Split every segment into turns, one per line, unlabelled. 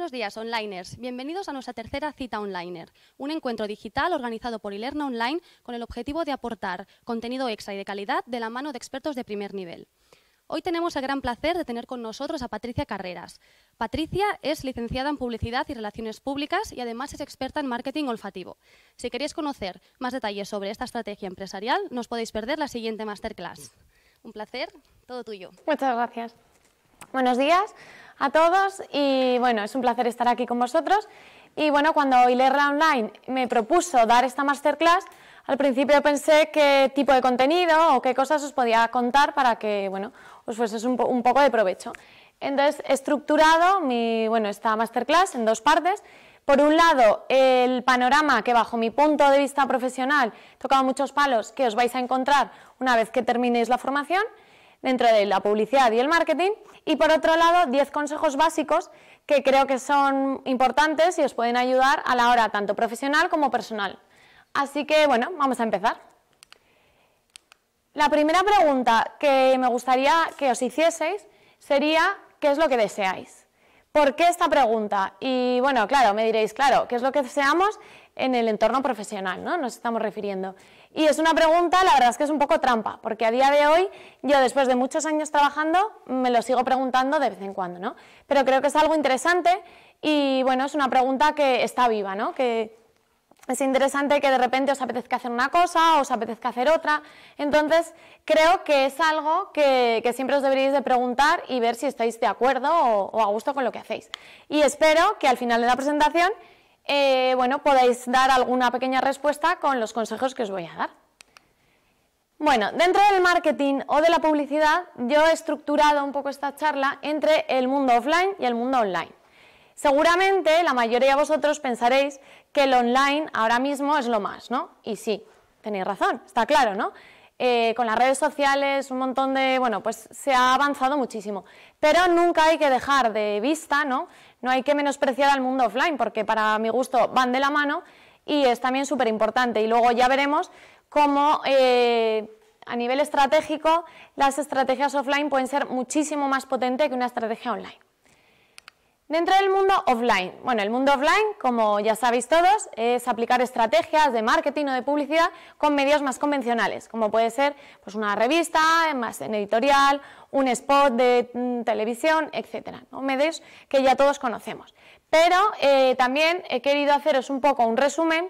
Buenos días, onliners. Bienvenidos a nuestra tercera cita onliner, un encuentro digital organizado por Ilerna Online con el objetivo de aportar contenido extra y de calidad de la mano de expertos de primer nivel. Hoy tenemos el gran placer de tener con nosotros a Patricia Carreras. Patricia es licenciada en Publicidad y Relaciones Públicas y además es experta en marketing olfativo. Si queréis conocer más detalles sobre esta estrategia empresarial, no os podéis perder la siguiente masterclass. Un placer, todo tuyo.
Muchas gracias. Buenos días a todos y bueno, es un placer estar aquí con vosotros. Y bueno, cuando Ilerna Online me propuso dar esta masterclass, al principio pensé qué tipo de contenido o qué cosas os podía contar para que bueno, os fuese un poco de provecho. Entonces he estructurado esta masterclass en dos partes. Por un lado, el panorama que bajo mi punto de vista profesional he tocado muchos palos que os vais a encontrar una vez que terminéis la formación dentro de la publicidad y el marketing, y por otro lado 10 consejos básicos que creo que son importantes y os pueden ayudar a la hora tanto profesional como personal. Así que bueno, vamos a empezar. La primera pregunta que me gustaría que os hicieseis sería ¿qué es lo que deseáis? ¿Por qué esta pregunta? Y bueno, claro, me diréis, claro, ¿qué es lo que deseamos en el entorno profesional, ¿no? Nos estamos refiriendo. Y es una pregunta, la verdad es que es un poco trampa, porque a día de hoy, yo después de muchos años trabajando, me lo sigo preguntando de vez en cuando, ¿no? Pero creo que es algo interesante y bueno, es una pregunta que está viva, ¿no? Que es interesante que de repente os apetezca hacer una cosa, os apetezca hacer otra. Entonces, creo que es algo que siempre os deberíais de preguntar y ver si estáis de acuerdo o a gusto con lo que hacéis. Y espero que al final de la presentación podáis dar alguna pequeña respuesta con los consejos que os voy a dar. Bueno, dentro del marketing o de la publicidad, yo he estructurado un poco esta charla entre el mundo offline y el mundo online. Seguramente la mayoría de vosotros pensaréis que el online ahora mismo es lo más, ¿no? Y sí, tenéis razón, está claro, ¿no? Con las redes sociales, un montón de... bueno, pues se ha avanzado muchísimo. Pero nunca hay que dejar de vista, ¿no? No hay que menospreciar al mundo offline, porque para mi gusto van de la mano y es también súper importante. Y luego ya veremos cómo a nivel estratégico las estrategias offline pueden ser muchísimo más potentes que una estrategia online. Dentro del mundo offline, bueno, el mundo offline, como ya sabéis todos, es aplicar estrategias de marketing o de publicidad con medios más convencionales, como puede ser pues, una revista, más en editorial, un spot de televisión, etcétera, ¿no? Medios que ya todos conocemos. Pero también he querido haceros un poco un resumen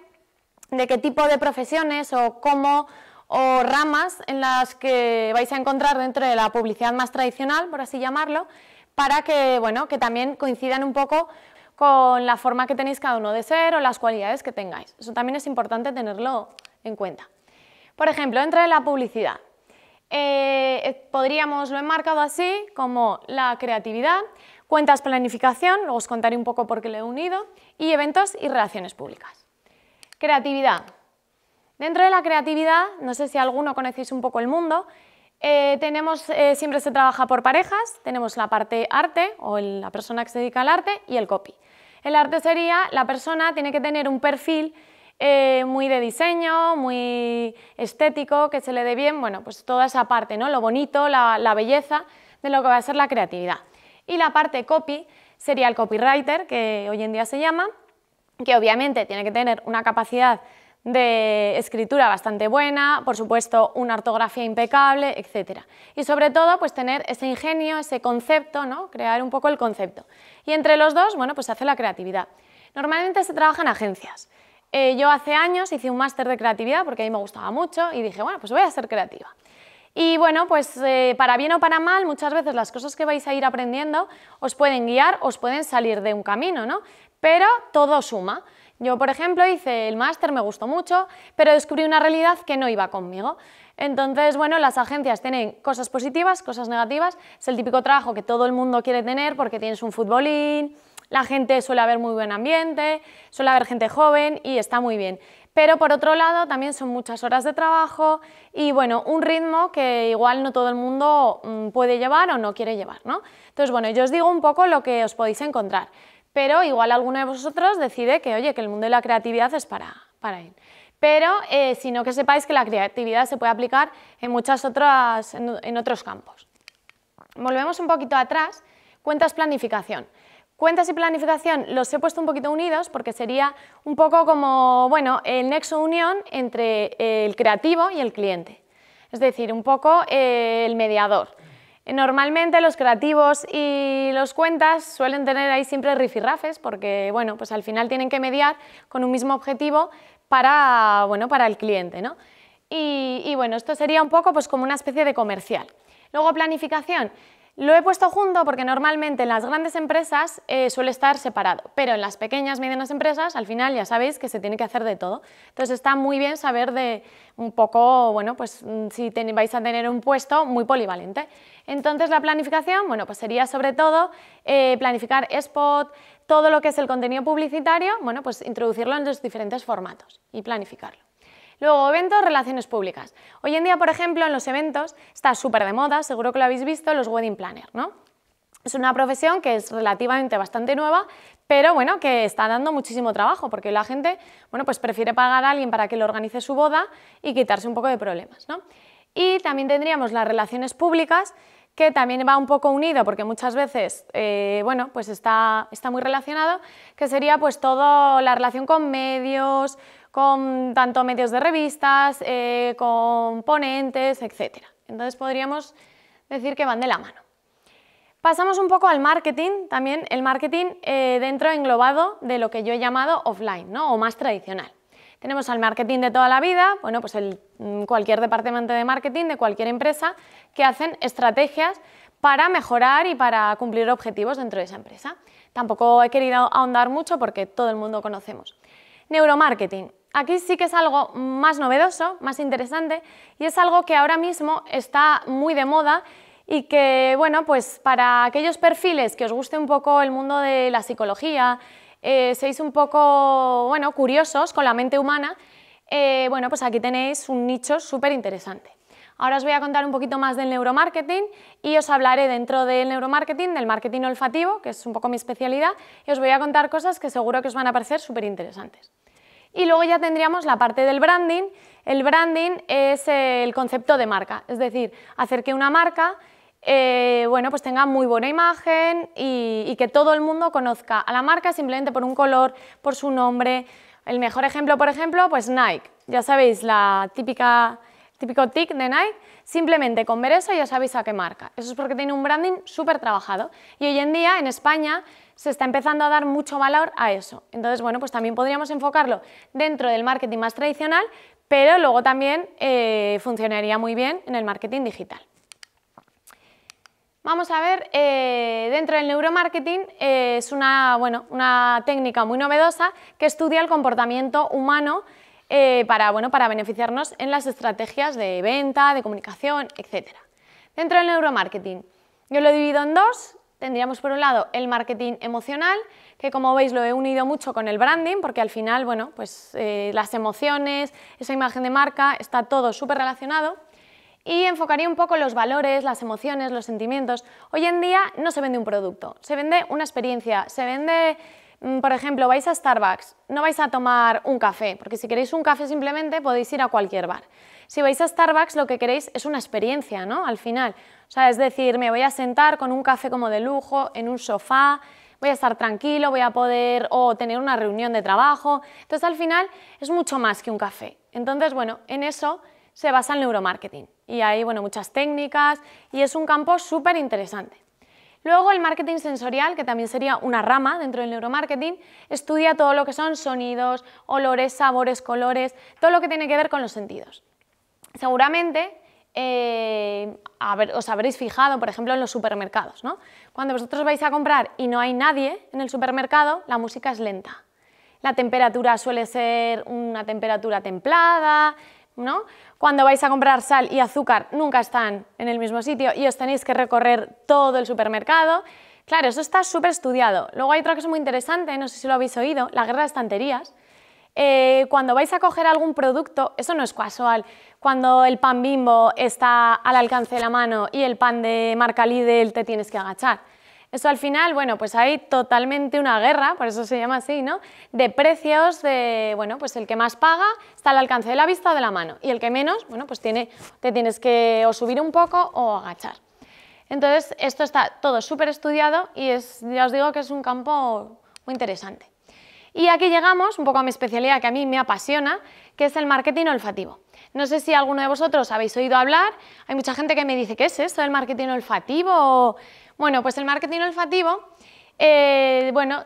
de qué tipo de profesiones o ramas en las que vais a encontrar dentro de la publicidad más tradicional, por así llamarlo, para que, bueno, que también coincidan un poco con la forma que tenéis cada uno de ser o las cualidades que tengáis. Eso también es importante tenerlo en cuenta. Por ejemplo, dentro de la publicidad, lo he marcado así como la creatividad, cuentas planificación, luego os contaré un poco por qué lo he unido, y eventos y relaciones públicas. Creatividad. Dentro de la creatividad, no sé si alguno conocéis un poco el mundo, siempre se trabaja por parejas, tenemos la parte arte o la persona que se dedica al arte y el copy. El arte sería, la persona tiene que tener un perfil muy de diseño, muy estético, que se le dé bien, bueno, pues toda esa parte, ¿no? Lo bonito, la belleza de lo que va a ser la creatividad. Y la parte copy sería el copywriter, que hoy en día se llama, que obviamente tiene que tener una capacidad de escritura bastante buena, por supuesto una ortografía impecable, etc. Y sobre todo pues tener ese ingenio, ese concepto, ¿no? Crear un poco el concepto. Y entre los dos, bueno, pues se hace la creatividad. Normalmente se trabaja en agencias. Yo hace años hice un máster de creatividad porque a mí me gustaba mucho y dije, bueno, pues voy a ser creativa. Y bueno, pues para bien o para mal, muchas veces las cosas que vais a ir aprendiendo os pueden guiar, os pueden salir de un camino, ¿no? Pero todo suma. Yo, por ejemplo, hice el máster, me gustó mucho, pero descubrí una realidad que no iba conmigo. Entonces, bueno, las agencias tienen cosas positivas, cosas negativas, es el típico trabajo que todo el mundo quiere tener porque tienes un futbolín, la gente suele haber muy buen ambiente, suele haber gente joven y está muy bien. Pero por otro lado también son muchas horas de trabajo y bueno, un ritmo que igual no todo el mundo puede llevar o no quiere llevar, ¿no? Entonces, bueno, yo os digo un poco lo que os podéis encontrar. Pero igual alguno de vosotros decide que, oye, que el mundo de la creatividad es para él. Pero sino que sepáis que la creatividad se puede aplicar en otros campos. Volvemos un poquito atrás, cuentas planificación. Cuentas y planificación los he puesto un poquito unidos porque sería un poco como, bueno, el nexo de unión entre el creativo y el cliente. Es decir, un poco el mediador. Normalmente los creativos y los cuentas suelen tener ahí siempre rifirrafes porque, bueno, pues al final tienen que mediar con un mismo objetivo para, bueno, para el cliente, ¿no? Y bueno, esto sería un poco pues como una especie de comercial. Luego planificación. Lo he puesto junto porque normalmente en las grandes empresas suele estar separado, pero en las pequeñas, medianas empresas, al final ya sabéis que se tiene que hacer de todo. Entonces está muy bien saber de un poco, bueno, pues si vais a tener un puesto muy polivalente. Entonces la planificación, bueno, pues sería sobre todo planificar spot, todo lo que es el contenido publicitario, bueno, pues introducirlo en los diferentes formatos y planificarlo. Luego, eventos, relaciones públicas. Hoy en día, por ejemplo, en los eventos está súper de moda, seguro que lo habéis visto, los wedding planners, ¿no? Es una profesión que es relativamente bastante nueva, pero bueno, que está dando muchísimo trabajo, porque la gente, bueno, pues prefiere pagar a alguien para que le organice su boda y quitarse un poco de problemas, ¿no? Y también tendríamos las relaciones públicas, que también va un poco unido, porque muchas veces, bueno, pues está muy relacionado, que sería pues toda la relación con medios, con tanto medios de revistas, con ponentes, etc. Entonces podríamos decir que van de la mano. Pasamos un poco al marketing, también el marketing dentro englobado de lo que yo he llamado offline, ¿no? O más tradicional. Tenemos al marketing de toda la vida, bueno, pues cualquier departamento de marketing de cualquier empresa que hacen estrategias para mejorar y para cumplir objetivos dentro de esa empresa. Tampoco he querido ahondar mucho porque todo el mundo conocemos. Neuromarketing. Aquí sí que es algo más novedoso, más interesante y es algo que ahora mismo está muy de moda y que, bueno, pues para aquellos perfiles que os guste un poco el mundo de la psicología, seáis un poco, bueno, curiosos con la mente humana, bueno, pues aquí tenéis un nicho súper interesante. Ahora os voy a contar un poquito más del neuromarketing y os hablaré dentro del neuromarketing, del marketing olfativo, que es un poco mi especialidad, y os voy a contar cosas que seguro que os van a parecer súper interesantes. Y luego ya tendríamos la parte del branding. El branding es el concepto de marca, es decir, hacer que una marca bueno, pues tenga muy buena imagen y que todo el mundo conozca a la marca simplemente por un color, por su nombre. El mejor ejemplo, por ejemplo, pues Nike. Ya sabéis, la típico tic de Nike, simplemente con ver eso ya sabéis a qué marca. Eso es porque tiene un branding súper trabajado y hoy en día en España se está empezando a dar mucho valor a eso. Entonces, bueno, pues también podríamos enfocarlo dentro del marketing más tradicional, pero luego también funcionaría muy bien en el marketing digital. Vamos a ver, dentro del neuromarketing es una técnica muy novedosa que estudia el comportamiento humano para beneficiarnos en las estrategias de venta, de comunicación, etc. Dentro del neuromarketing, yo lo divido en dos. Tendríamos por un lado el marketing emocional, que como veis lo he unido mucho con el branding, porque al final, bueno, pues las emociones, esa imagen de marca, está todo súper relacionado. Y enfocaría un poco los valores, las emociones, los sentimientos. Hoy en día no se vende un producto, se vende una experiencia, se vende, por ejemplo, vais a Starbucks, no vais a tomar un café, porque si queréis un café simplemente podéis ir a cualquier bar. Si vais a Starbucks lo que queréis es una experiencia, ¿no? Al final, o sea, es decir, me voy a sentar con un café como de lujo, en un sofá, voy a estar tranquilo, voy a poder tener una reunión de trabajo. Entonces al final es mucho más que un café. Entonces, bueno, en eso se basa el neuromarketing y hay, bueno, muchas técnicas y es un campo súper interesante. Luego el marketing sensorial, que también sería una rama dentro del neuromarketing, estudia todo lo que son sonidos, olores, sabores, colores, todo lo que tiene que ver con los sentidos. Seguramente os habréis fijado, por ejemplo, en los supermercados, ¿no? Cuando vosotros vais a comprar y no hay nadie en el supermercado, la música es lenta. La temperatura suele ser una temperatura templada, ¿no? Cuando vais a comprar sal y azúcar nunca están en el mismo sitio y os tenéis que recorrer todo el supermercado. Claro, eso está súper estudiado. Luego hay otra cosa muy interesante, no sé si lo habéis oído, la guerra de estanterías. Cuando vais a coger algún producto, eso no es casual. Cuando el pan Bimbo está al alcance de la mano y el pan de marca Lidl te tienes que agachar. Eso al final, bueno, pues hay totalmente una guerra, por eso se llama así, ¿no? De precios, bueno, pues el que más paga está al alcance de la vista o de la mano y el que menos, bueno, pues te tienes que o subir un poco o agachar. Entonces, esto está todo súper estudiado y ya os digo que es un campo muy interesante. Y aquí llegamos un poco a mi especialidad, que a mí me apasiona, que es el marketing olfativo. No sé si alguno de vosotros habéis oído hablar, hay mucha gente que me dice, ¿qué es esto del marketing olfativo? Bueno, pues el marketing olfativo, bueno,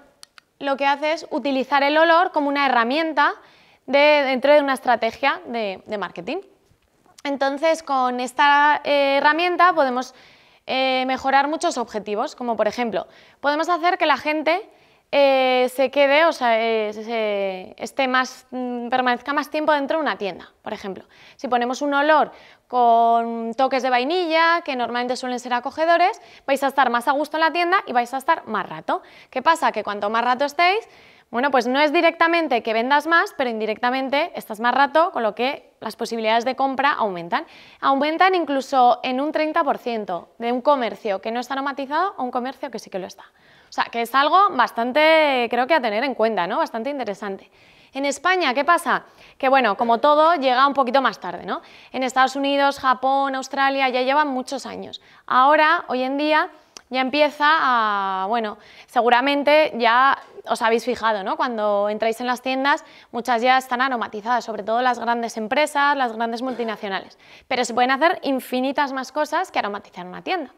lo que hace es utilizar el olor como una herramienta dentro de una estrategia de marketing. Entonces, con esta herramienta podemos mejorar muchos objetivos, como por ejemplo, podemos hacer que la gente se quede, o sea, permanezca más tiempo dentro de una tienda, por ejemplo. Si ponemos un olor con toques de vainilla, que normalmente suelen ser acogedores, vais a estar más a gusto en la tienda y vais a estar más rato. ¿Qué pasa? Que cuanto más rato estéis, bueno, pues no es directamente que vendas más, pero indirectamente estás más rato, con lo que las posibilidades de compra aumentan. Aumentan incluso en un 30% de un comercio que no está aromatizado a un comercio que sí que lo está. O sea, que es algo bastante, creo que a tener en cuenta, ¿no? Bastante interesante. En España, ¿qué pasa? Que bueno, como todo, llega un poquito más tarde, ¿no? En Estados Unidos, Japón, Australia ya llevan muchos años. Ahora, hoy en día, ya empieza a, bueno, seguramente ya os habéis fijado, ¿no? Cuando entráis en las tiendas, muchas ya están aromatizadas, sobre todo las grandes empresas, las grandes multinacionales. Pero se pueden hacer infinitas más cosas que aromatizar una tienda.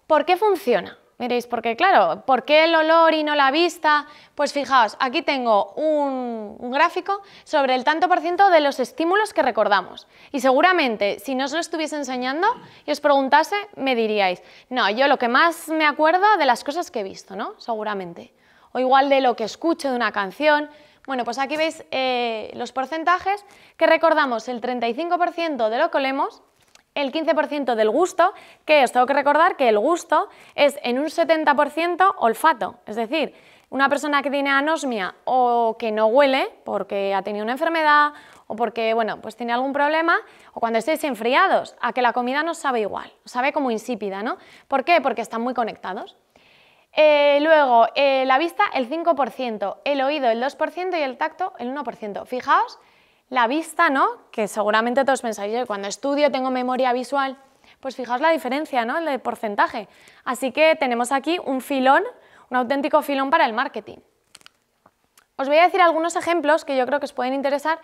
¿Por qué funciona? Miréis, porque claro, ¿por qué el olor y no la vista? Pues fijaos, aquí tengo un gráfico sobre el tanto por ciento de los estímulos que recordamos. Y seguramente, si no os lo estuviese enseñando y os preguntase, me diríais, no, yo lo que más me acuerdo de las cosas que he visto, ¿no? Seguramente. O igual de lo que escucho de una canción. Bueno, pues aquí veis los porcentajes que recordamos el 35% de lo que olemos, el 15% del gusto, que os tengo que recordar que el gusto es en un 70% olfato, es decir, una persona que tiene anosmia o que no huele porque ha tenido una enfermedad o porque, bueno, pues tiene algún problema, o cuando estéis enfriados, a que la comida no sabe igual, sabe como insípida, ¿no? ¿Por qué? Porque están muy conectados. Luego, la vista el 5%, el oído el 2% y el tacto el 1%. Fijaos, la vista, ¿no? Que seguramente todos pensáis, yo cuando estudio tengo memoria visual, pues fijaos la diferencia, ¿no? El porcentaje. Así que tenemos aquí un filón, un auténtico filón para el marketing. Os voy a decir algunos ejemplos que yo creo que os pueden interesar,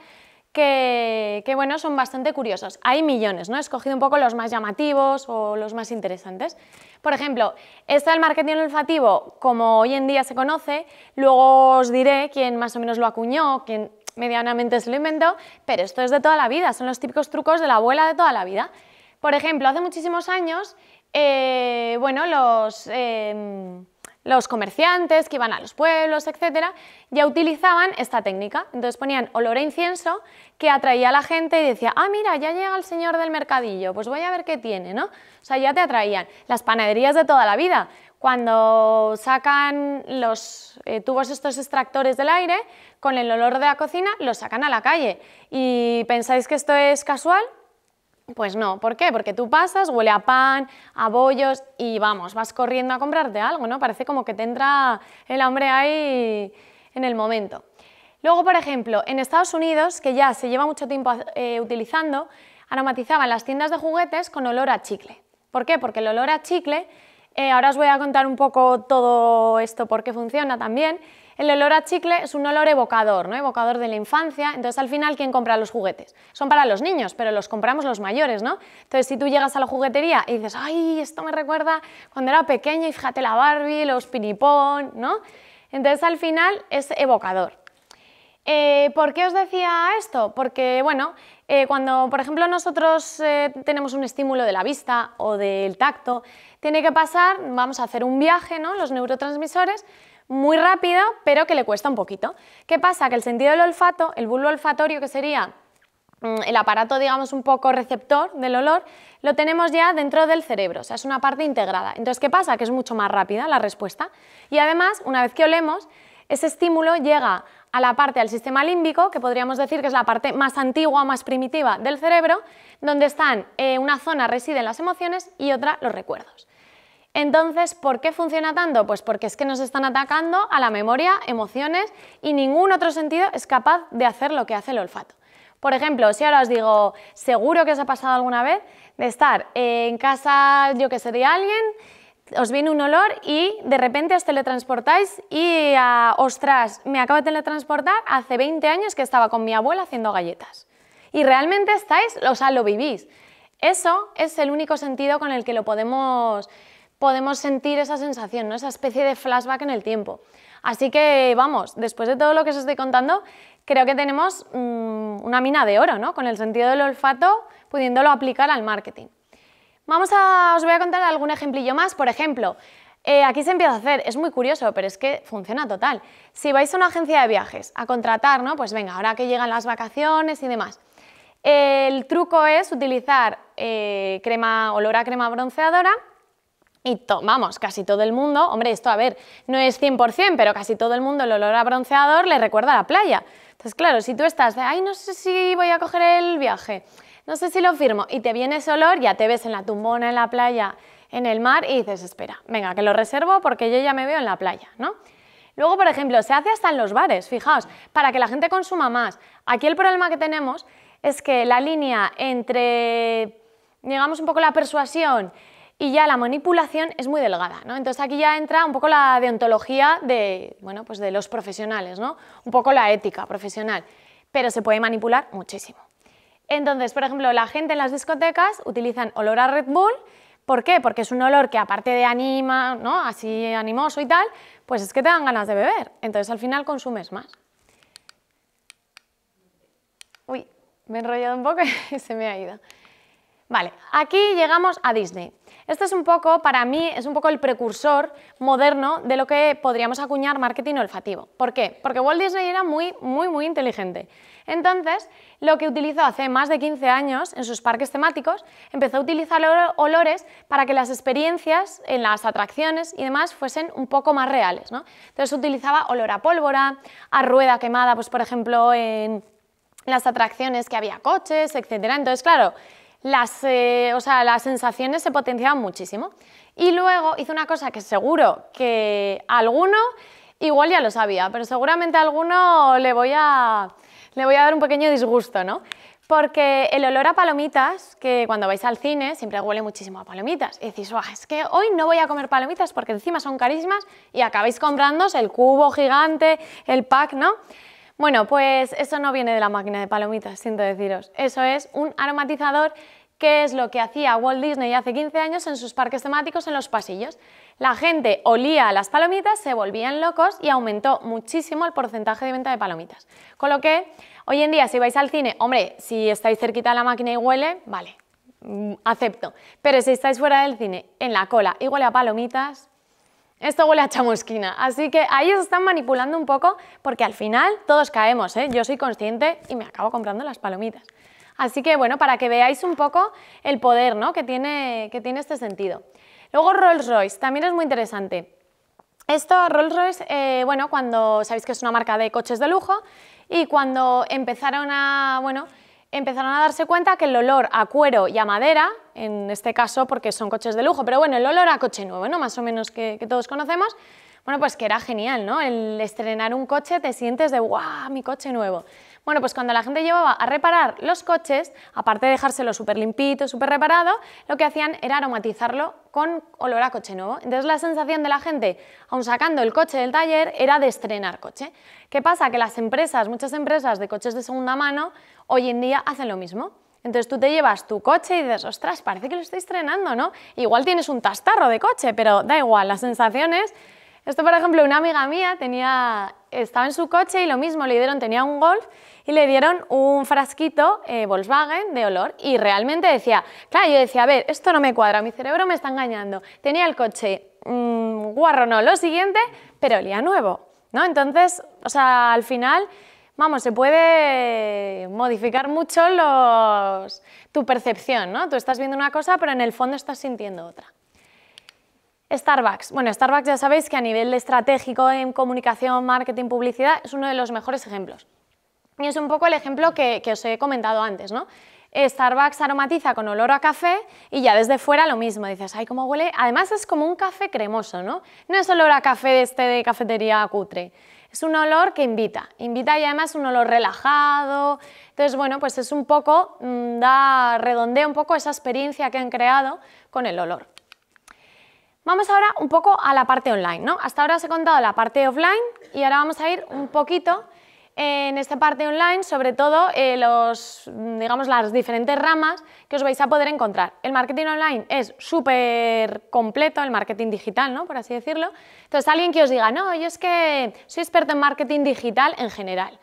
que bueno, son bastante curiosos. Hay millones, ¿no? He escogido un poco los más llamativos o los más interesantes. Por ejemplo, esto del marketing olfativo, como hoy en día se conoce, luego os diré quién más o menos lo acuñó, quién medianamente se lo inventó, pero esto es de toda la vida, son los típicos trucos de la abuela de toda la vida. Por ejemplo, hace muchísimos años, bueno, los comerciantes que iban a los pueblos, etcétera, ya utilizaban esta técnica. Entonces ponían olor a incienso que atraía a la gente y decía, ah, mira, ya llega el señor del mercadillo, pues voy a ver qué tiene, ¿no? O sea, ya te atraían. Las panaderías de toda la vida, cuando sacan los tubos estos extractores del aire, con el olor de la cocina, los sacan a la calle. ¿Y pensáis que esto es casual? Pues no, ¿por qué? Porque tú pasas, huele a pan, a bollos y vamos, vas corriendo a comprarte algo, ¿no? Parece como que te entra el hambre ahí en el momento. Luego, por ejemplo, en Estados Unidos, que ya se lleva mucho tiempo utilizando, aromatizaban las tiendas de juguetes con olor a chicle. ¿Por qué? Porque el olor a chicle, ahora os voy a contar un poco todo esto, por qué funciona también. El olor a chicle es un olor evocador, ¿no? Evocador de la infancia. Entonces, al final, ¿quién compra los juguetes? Son para los niños, pero los compramos los mayores, ¿no? Entonces, si tú llegas a la juguetería y dices, ¡ay, esto me recuerda cuando era pequeña y fíjate la Barbie, los pinipón!, ¿no? Entonces, al final, es evocador. ¿Por qué os decía esto? Porque, bueno, cuando, por ejemplo, nosotros tenemos un estímulo de la vista o del tacto, tiene que pasar, vamos a hacer un viaje, ¿no? Los neurotransmisores, muy rápido, pero que le cuesta un poquito. ¿Qué pasa? Que el sentido del olfato, el bulbo olfatorio, que sería el aparato, digamos, un poco receptor del olor, lo tenemos ya dentro del cerebro, o sea, es una parte integrada. Entonces, ¿qué pasa? Que es mucho más rápida la respuesta. Y además, una vez que olemos, ese estímulo llega a la parte del sistema límbico, que podríamos decir que es la parte más antigua, más primitiva del cerebro, donde están una zona residen las emociones y otra los recuerdos. Entonces, ¿por qué funciona tanto? Pues porque es que nos están atacando a la memoria, emociones y ningún otro sentido es capaz de hacer lo que hace el olfato. Por ejemplo, si ahora os digo, seguro que os ha pasado alguna vez, de estar en casa, yo que sé, de alguien, os viene un olor y de repente os teletransportáis y, ostras, me acabo de teletransportar hace 20 años que estaba con mi abuela haciendo galletas. Y realmente estáis, o sea, lo vivís. Eso es el único sentido con el que lo podemos sentir esa sensación, ¿no? Esa especie de flashback en el tiempo. Así que, vamos, después de todo lo que os estoy contando, creo que tenemos una mina de oro, ¿no? Con el sentido del olfato, pudiéndolo aplicar al marketing. Os voy a contar algún ejemplillo más. Por ejemplo, aquí se empieza a hacer, es muy curioso, pero es que funciona total. Si vais a una agencia de viajes a contratar, ¿no? Pues venga, ahora que llegan las vacaciones y demás, el truco es utilizar olor a crema bronceadora. Y vamos, casi todo el mundo, hombre, esto a ver, no es 100%, pero casi todo el mundo el olor a bronceador le recuerda a la playa. Entonces, claro, si tú estás de, ay, no sé si voy a coger el viaje, no sé si lo firmo, y te viene ese olor, ya te ves en la tumbona, en la playa, en el mar, y dices, espera, venga, que lo reservo porque yo ya me veo en la playa, ¿no? Luego, por ejemplo, se hace hasta en los bares, fijaos, para que la gente consuma más. Aquí el problema que tenemos es que la línea entre, digamos, un poco la persuasión y ya la manipulación es muy delgada, ¿no? Entonces aquí ya entra un poco la deontología de, bueno, pues de los profesionales, ¿no? Un poco la ética profesional, pero se puede manipular muchísimo. Entonces, por ejemplo, la gente en las discotecas utilizan olor a Red Bull. ¿Por qué? Porque es un olor que aparte de anima, ¿no? Así animoso y tal, pues es que te dan ganas de beber. Entonces al final consumes más. Uy, me he enrollado un poco y se me ha ido. Vale, aquí llegamos a Disney. Este es un poco, para mí, es un poco el precursor moderno de lo que podríamos acuñar marketing olfativo. ¿Por qué? Porque Walt Disney era muy inteligente. Entonces, lo que utilizó hace más de 15 años en sus parques temáticos, empezó a utilizar olores para que las experiencias en las atracciones y demás fuesen un poco más reales, ¿no? Entonces utilizaba olor a pólvora, a rueda quemada, pues por ejemplo en las atracciones que había coches, etcétera. Entonces, claro, las sensaciones se potenciaban muchísimo. Y luego hizo una cosa que seguro que alguno igual ya lo sabía, pero seguramente a alguno le voy a dar un pequeño disgusto, ¿no? Porque el olor a palomitas, que cuando vais al cine siempre huele muchísimo a palomitas, y decís, es que hoy no voy a comer palomitas porque encima son carísimas y acabáis comprándoos el cubo gigante, el pack, ¿no? Bueno, pues eso no viene de la máquina de palomitas, siento deciros. Eso es un aromatizador, que es lo que hacía Walt Disney hace 15 años en sus parques temáticos en los pasillos. La gente olía las palomitas, se volvían locos y aumentó muchísimo el porcentaje de venta de palomitas. Con lo que, hoy en día, si vais al cine, hombre, si estáis cerquita de la máquina y huele, vale, acepto. Pero si estáis fuera del cine, en la cola y huele a palomitas, esto huele a chamusquina, así que ahí os están manipulando un poco porque al final todos caemos, ¿eh? Yo soy consciente y me acabo comprando las palomitas. Así que bueno, para que veáis un poco el poder, ¿no? que tiene este sentido. Luego Rolls-Royce, también es muy interesante. Esto, Rolls-Royce, bueno, cuando sabéis que es una marca de coches de lujo y cuando empezaron a darse cuenta que el olor a cuero y a madera, en este caso porque son coches de lujo, pero bueno, el olor a coche nuevo, ¿no? Más o menos que todos conocemos, bueno, pues que era genial, ¿no? El estrenar un coche te sientes de ¡guau! Mi coche nuevo. Bueno, pues cuando la gente llevaba a reparar los coches, aparte de dejárselo súper limpito, súper reparado, lo que hacían era aromatizarlo con olor a coche nuevo. Entonces la sensación de la gente, aun sacando el coche del taller, era de estrenar coche. ¿Qué pasa? Que las empresas, muchas empresas de coches de segunda mano, hoy en día hacen lo mismo. Entonces tú te llevas tu coche y dices, ostras, parece que lo estoy estrenando, ¿no? Igual tienes un tastarro de coche, pero da igual, las sensaciones. Esto, por ejemplo, una amiga mía estaba en su coche y lo mismo, tenía un Golf y le dieron un frasquito Volkswagen de olor y realmente decía, claro, yo decía, a ver, esto no me cuadra, mi cerebro me está engañando. Tenía el coche guarro, no, lo siguiente, pero olía nuevo, ¿no? Entonces, o sea, al final, vamos, se puede modificar mucho tu percepción, ¿no? Tú estás viendo una cosa, pero en el fondo estás sintiendo otra. Starbucks. Bueno, Starbucks ya sabéis que a nivel estratégico en comunicación, marketing, publicidad es uno de los mejores ejemplos. Y es un poco el ejemplo que os he comentado antes, ¿no? Starbucks aromatiza con olor a café y ya desde fuera lo mismo, dices, ay, cómo huele. Además es como un café cremoso, ¿no? No es olor a café de cafetería cutre. Es un olor que invita y además un olor relajado. Entonces, bueno, pues es un poco, redondea un poco esa experiencia que han creado con el olor. Vamos ahora un poco a la parte online, ¿no? Hasta ahora os he contado la parte offline y ahora vamos a ir un poquito en esta parte online, sobre todo digamos, las diferentes ramas que os vais a poder encontrar. El marketing online es súper completo, el marketing digital, ¿no? Por así decirlo. Entonces, alguien que os diga, no, yo es que soy experto en marketing digital en general.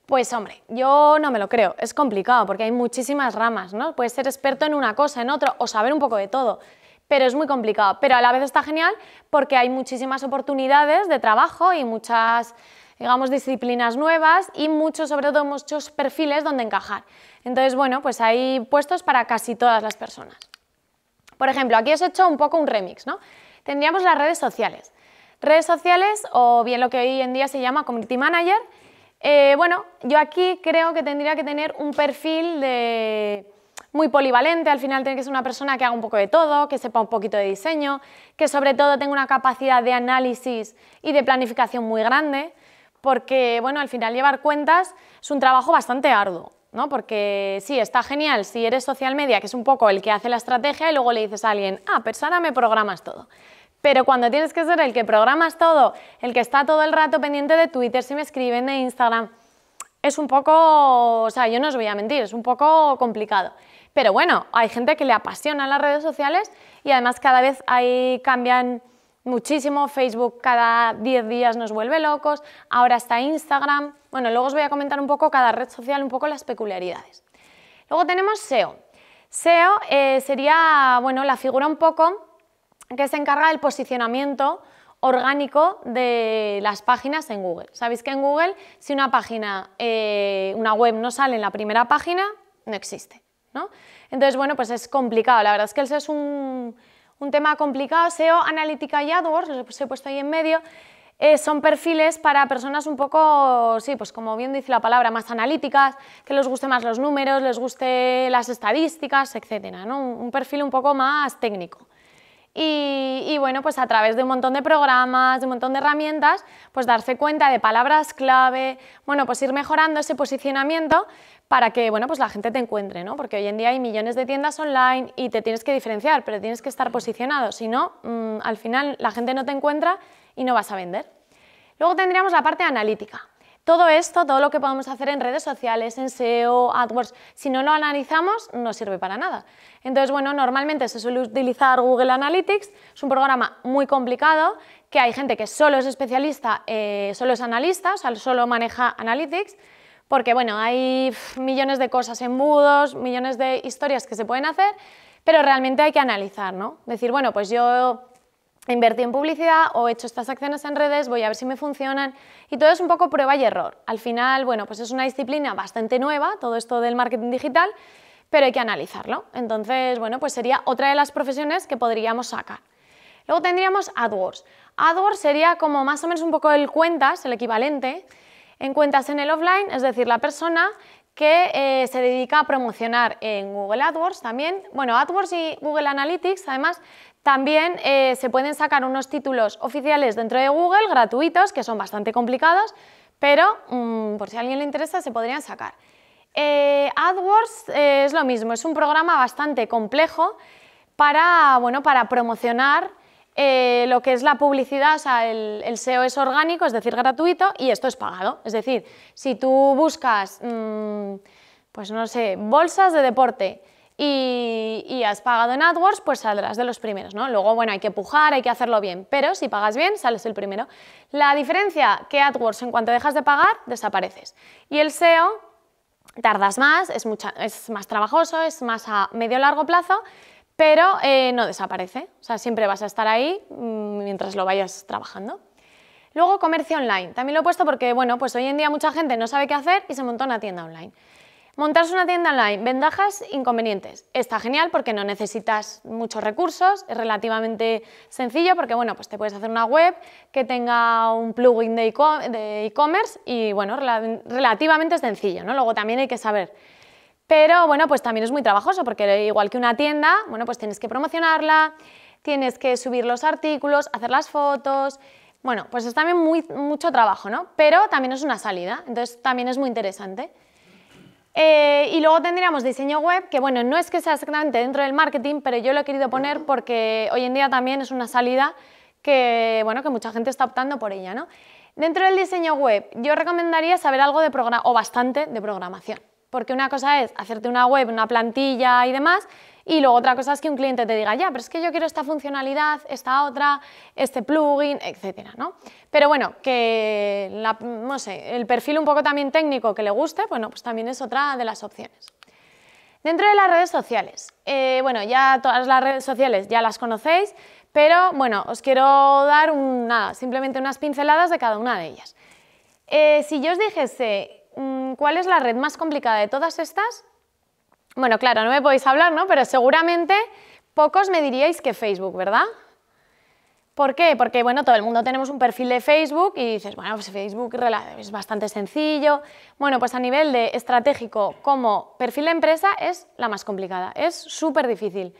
Pues hombre, yo no me lo creo, es complicado porque hay muchísimas ramas, ¿no? Puedes ser experto en una cosa, en otra, o saber un poco de todo, pero es muy complicado. Pero a la vez está genial porque hay muchísimas oportunidades de trabajo y muchas, digamos, disciplinas nuevas y sobre todo muchos perfiles donde encajar. Entonces, bueno, pues hay puestos para casi todas las personas. Por ejemplo, aquí os he hecho un poco un remix, ¿no? Tendríamos las redes sociales. Redes sociales, o bien lo que hoy en día se llama Community Manager. Bueno, yo aquí creo que tendría que tener un perfil muy polivalente, al final tiene que ser una persona que haga un poco de todo, que sepa un poquito de diseño, que sobre todo tenga una capacidad de análisis y de planificación muy grande, porque bueno, al final llevar cuentas es un trabajo bastante arduo, ¿no? Porque sí, está genial si eres social media, que es un poco el que hace la estrategia y luego le dices a alguien, pues ahora me programas todo. Pero cuando tienes que ser el que programas todo, el que está todo el rato pendiente de Twitter, si me escriben, de Instagram, es un poco, o sea, yo no os voy a mentir, es un poco complicado. Pero bueno, hay gente que le apasiona las redes sociales y además cada vez cambian muchísimo. Facebook cada 10 días nos vuelve locos, ahora está Instagram. Bueno, luego os voy a comentar un poco cada red social, un poco las peculiaridades. Luego tenemos SEO. SEO sería, bueno, la figura un poco que se encarga del posicionamiento orgánico de las páginas en Google. Sabéis que en Google, si una página, una web no sale en la primera página, no existe, ¿no? Entonces, bueno, pues es complicado. La verdad es que el SEO es un tema complicado. SEO, Analítica y AdWords, os he puesto ahí en medio, son perfiles para personas un poco, sí, pues como bien dice la palabra, más analíticas, que les guste más los números, les guste las estadísticas, etcétera, ¿no? Un perfil un poco más técnico. Y bueno, pues a través de un montón de programas, de un montón de herramientas, pues darse cuenta de palabras clave, bueno, pues ir mejorando ese posicionamiento para que, bueno, pues la gente te encuentre, ¿no? Porque hoy en día hay millones de tiendas online y te tienes que diferenciar, pero tienes que estar posicionado, si no, al final la gente no te encuentra y no vas a vender. Luego tendríamos la parte analítica. Todo esto, todo lo que podemos hacer en redes sociales, en SEO, AdWords, si no lo analizamos, no sirve para nada. Entonces, bueno, normalmente se suele utilizar Google Analytics, es un programa muy complicado, que hay gente que solo es especialista, solo es analista, o sea, solo maneja Analytics, porque, bueno, hay millones de cosas, embudos, millones de historias que se pueden hacer, pero realmente hay que analizar, ¿no? Decir, bueno, pues yo invertí en publicidad o he hecho estas acciones en redes, voy a ver si me funcionan y todo es un poco prueba y error. Al final, bueno, pues es una disciplina bastante nueva, todo esto del marketing digital, pero hay que analizarlo. Entonces, bueno, pues sería otra de las profesiones que podríamos sacar. Luego tendríamos AdWords. AdWords sería como más o menos un poco el cuentas, el equivalente, en cuentas en el offline, es decir, la persona que se dedica a promocionar en Google AdWords también. Bueno, AdWords y Google Analytics, además, también se pueden sacar unos títulos oficiales dentro de Google, gratuitos, que son bastante complicados, pero por si a alguien le interesa, se podrían sacar. AdWords es lo mismo, es un programa bastante complejo para, bueno, para promocionar lo que es la publicidad. O sea, el SEO es orgánico, es decir, gratuito, y esto es pagado. Es decir, si tú buscas, pues no sé, bolsas de deporte y has pagado en AdWords, pues saldrás de los primeros, ¿no? Luego, bueno, hay que pujar, hay que hacerlo bien, pero si pagas bien, sales el primero. La diferencia que AdWords, en cuanto dejas de pagar, desapareces. Y el SEO, tardas más, es más trabajoso, es más a medio o largo plazo, pero no desaparece. O sea, siempre vas a estar ahí mientras lo vayas trabajando. Luego, comercio online. También lo he puesto porque, bueno, pues hoy en día mucha gente no sabe qué hacer y se monta una tienda online. Montarse una tienda online, ventajas, inconvenientes. Está genial porque no necesitas muchos recursos, es relativamente sencillo porque, bueno, pues te puedes hacer una web que tenga un plugin de e-commerce y, bueno, relativamente sencillo, ¿no? Luego también hay que saber. Pero, bueno, pues también es muy trabajoso porque igual que una tienda, bueno, pues tienes que promocionarla, tienes que subir los artículos, hacer las fotos, Bueno, pues es también mucho trabajo, ¿no? Pero también es una salida, entonces también es muy interesante. Y luego tendríamos diseño web, que bueno, no es que sea exactamente dentro del marketing, pero yo lo he querido poner porque hoy en día también es una salida que, bueno, que mucha gente está optando por ella, ¿no? Dentro del diseño web, yo recomendaría saber algo de o bastante de programación, porque una cosa es hacerte una web, una plantilla y demás, y luego otra cosa es que un cliente te diga, ya, pero es que yo quiero esta funcionalidad, esta otra, este plugin, etcétera, ¿no? Pero bueno, que no sé, el perfil un poco también técnico que le guste, bueno, pues también es otra de las opciones. Dentro de las redes sociales, bueno, ya todas las redes sociales ya las conocéis, pero bueno, os quiero dar simplemente unas pinceladas de cada una de ellas. Si yo os dijese cuál es la red más complicada de todas estas, bueno, claro, no me podéis hablar, ¿no? Pero seguramente pocos me diríais que Facebook, ¿verdad? ¿Por qué? Porque, bueno, todo el mundo tenemos un perfil de Facebook y dices, bueno, pues Facebook es bastante sencillo. Bueno, pues a nivel de estratégico como perfil de empresa es la más complicada, es súper difícil.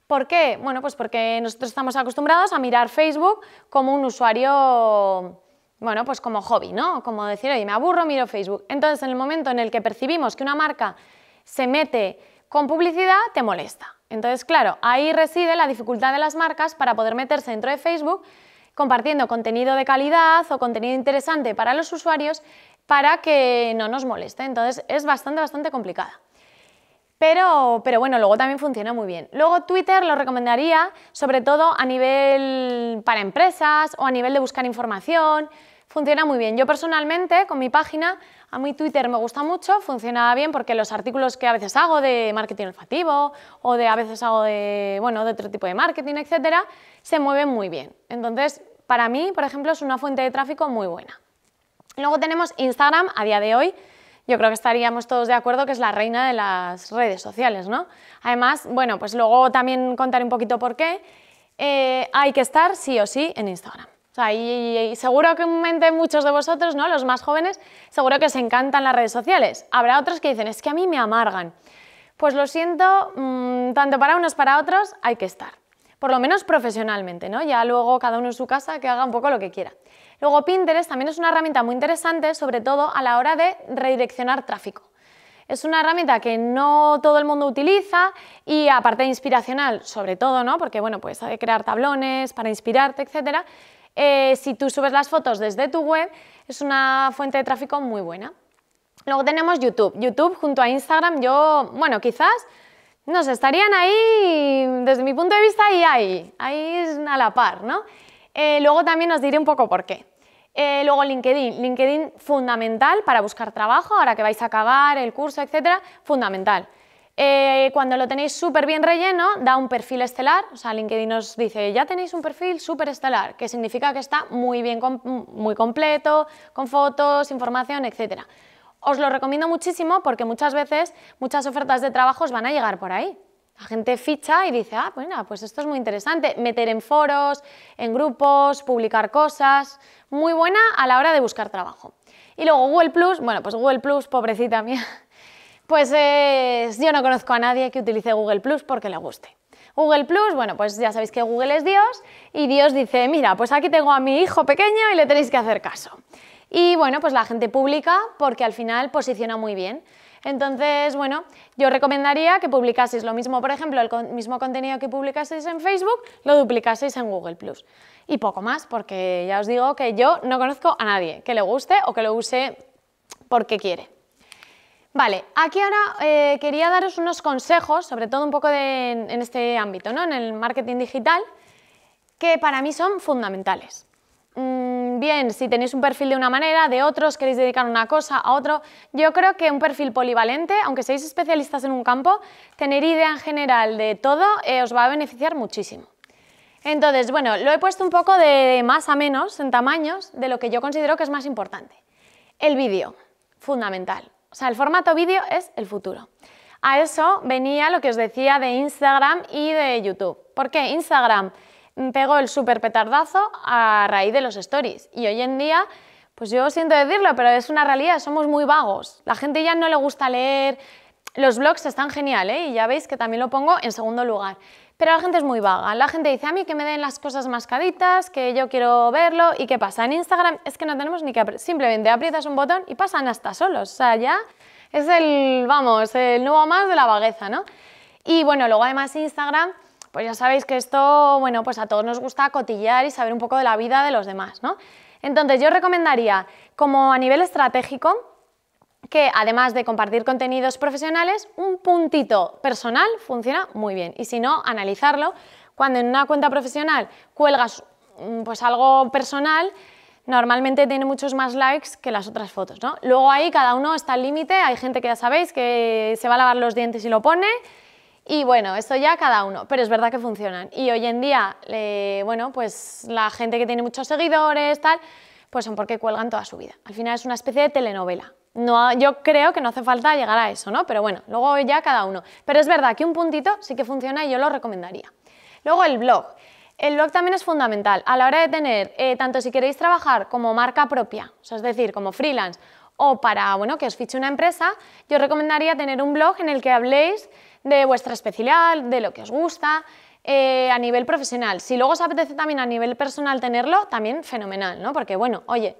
¿Por qué? Bueno, pues porque nosotros estamos acostumbrados a mirar Facebook como un usuario, bueno, pues como hobby, ¿no? Como decir, oye, me aburro, miro Facebook. Entonces, en el momento en el que percibimos que una marca se mete con publicidad, te molesta. Entonces, claro, ahí reside la dificultad de las marcas para poder meterse dentro de Facebook compartiendo contenido de calidad o contenido interesante para los usuarios para que no nos moleste. Entonces, es bastante complicada. Pero bueno, luego también funciona muy bien. Luego Twitter lo recomendaría, sobre todo a nivel para empresas o a nivel de buscar información. Funciona muy bien. Yo personalmente, con mi página, a mí Twitter me gusta mucho, funciona bien porque los artículos que a veces hago de marketing olfativo o a veces hago de otro tipo de marketing, etcétera, se mueven muy bien. Entonces, para mí, por ejemplo, es una fuente de tráfico muy buena. Luego tenemos Instagram, a día de hoy, yo creo que estaríamos todos de acuerdo que es la reina de las redes sociales, ¿no? Además, bueno, pues luego también contaré un poquito por qué, hay que estar sí o sí en Instagram. O sea, y seguro que muchos de vosotros, ¿no? Los más jóvenes, seguro que os encantan las redes sociales. Habrá otros que dicen, es que a mí me amargan. Pues lo siento, tanto para unos para otros hay que estar. Por lo menos profesionalmente, ¿no? Ya luego cada uno en su casa que haga un poco lo que quiera. Luego Pinterest también es una herramienta muy interesante, sobre todo a la hora de redireccionar tráfico. Es una herramienta que no todo el mundo utiliza y aparte de inspiracional, sobre todo, ¿no? Porque bueno, puedes crear tablones para inspirarte, etcétera. Si tú subes las fotos desde tu web, es una fuente de tráfico muy buena. Luego tenemos YouTube. YouTube junto a Instagram, bueno, quizás, no sé, estarían ahí, desde mi punto de vista, ahí es a la par, ¿no? Luego también os diré un poco por qué. Luego LinkedIn fundamental para buscar trabajo, ahora que vais a acabar el curso, etcétera, fundamental. Cuando lo tenéis súper bien relleno, da un perfil estelar, o sea, LinkedIn os dice, ya tenéis un perfil súper estelar, que significa que está muy bien, muy completo, con fotos, información, etcétera. Os lo recomiendo muchísimo porque muchas veces muchas ofertas de trabajo os van a llegar por ahí. La gente ficha y dice, pues esto es muy interesante, meter en foros, en grupos, publicar cosas, muy buena a la hora de buscar trabajo. Y luego Google Plus, bueno, pues Google Plus, pobrecita mía, pues yo no conozco a nadie que utilice Google Plus porque le guste. Google Plus, bueno, pues ya sabéis que Google es Dios y Dios dice, mira, pues aquí tengo a mi hijo pequeño y le tenéis que hacer caso. Y bueno, pues la gente publica porque al final posiciona muy bien. Entonces, bueno, yo recomendaría que publicaseis lo mismo, por ejemplo, el mismo contenido que publicaseis en Facebook, lo duplicaseis en Google+. Y poco más, porque ya os digo que yo no conozco a nadie que le guste o que lo use porque quiere. Vale, aquí ahora quería daros unos consejos, sobre todo un poco en este ámbito, ¿no? En el marketing digital, que para mí son fundamentales. Bien, si tenéis un perfil de una manera, de otro, os queréis dedicar a una cosa, a otro, yo creo que un perfil polivalente, aunque seáis especialistas en un campo, tener idea en general de todo os va a beneficiar muchísimo. Entonces, bueno, lo he puesto un poco de más a menos en tamaños de lo que yo considero que es más importante. El vídeo, fundamental. O sea, el formato vídeo es el futuro. A eso venía lo que os decía de Instagram y de YouTube. ¿Por qué? Instagram pegó el súper petardazo a raíz de los stories y hoy en día, pues yo siento decirlo, pero es una realidad, somos muy vagos. La gente ya no le gusta leer, los blogs están genial, y ya veis que también lo pongo en segundo lugar. pero la gente es muy vaga. La gente dice a mí que me den las cosas mascaditas, que yo quiero verlo, ¿y qué pasa? En Instagram es que no tenemos ni que simplemente aprietas un botón y pasan hasta solos, o sea, ya es el nuevo más de la vagueza, ¿no? Y bueno, luego además Instagram, pues ya sabéis que esto, bueno, pues a todos nos gusta cotillear y saber un poco de la vida de los demás, ¿no? Entonces yo recomendaría, como a nivel estratégico, que además de compartir contenidos profesionales, un puntito personal funciona muy bien. Y si no, analizarlo. Cuando en una cuenta profesional cuelgas pues algo personal, normalmente tiene muchos más likes que las otras fotos, ¿no? Luego ahí cada uno está al límite, hay gente que ya sabéis que se va a lavar los dientes y lo pone, y bueno, esto ya cada uno, pero es verdad que funcionan. Y hoy en día, bueno, pues la gente que tiene muchos seguidores, tal, pues son porque cuelgan toda su vida. Al final es una especie de telenovela. No, yo creo que no hace falta llegar a eso, ¿no? Pero bueno, luego ya cada uno. Pero es verdad que un puntito sí que funciona y yo lo recomendaría. Luego el blog. El blog también es fundamental a la hora de tener, tanto si queréis trabajar como marca propia, o sea, es decir, como freelance, o para, bueno, que os fiche una empresa, yo recomendaría tener un blog en el que habléis de vuestra especialidad, de lo que os gusta, a nivel profesional. Si luego os apetece también a nivel personal tenerlo, también fenomenal, ¿no? Porque, bueno, oye,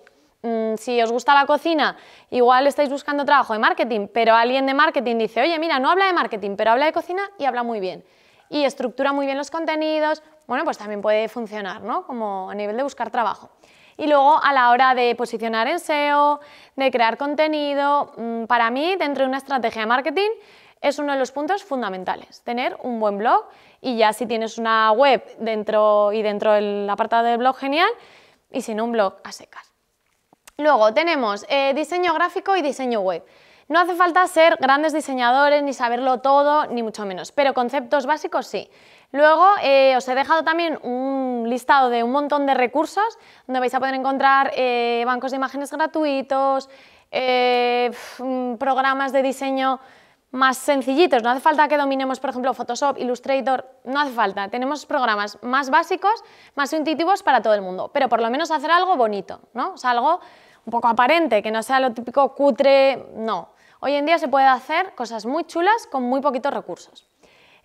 si os gusta la cocina, igual estáis buscando trabajo de marketing, pero alguien de marketing dice, oye, mira, no habla de marketing, pero habla de cocina y habla muy bien. Y estructura muy bien los contenidos, bueno, pues también puede funcionar, ¿no? Como a nivel de buscar trabajo. Y luego a la hora de posicionar en SEO, de crear contenido, para mí, dentro de una estrategia de marketing, es uno de los puntos fundamentales, tener un buen blog, y ya si tienes una web dentro del apartado del blog, genial, y si no, un blog a secas. Luego tenemos diseño gráfico y diseño web. No hace falta ser grandes diseñadores ni saberlo todo, ni mucho menos, pero conceptos básicos sí. Luego os he dejado también un listado de un montón de recursos donde vais a poder encontrar bancos de imágenes gratuitos, programas de diseño más sencillitos. No hace falta que dominemos, por ejemplo, Photoshop, Illustrator, no hace falta. Tenemos programas más básicos, más intuitivos para todo el mundo, pero por lo menos hacer algo bonito, ¿no? O sea, algo un poco aparente, que no sea lo típico cutre, no. Hoy en día se puede hacer cosas muy chulas con muy poquitos recursos.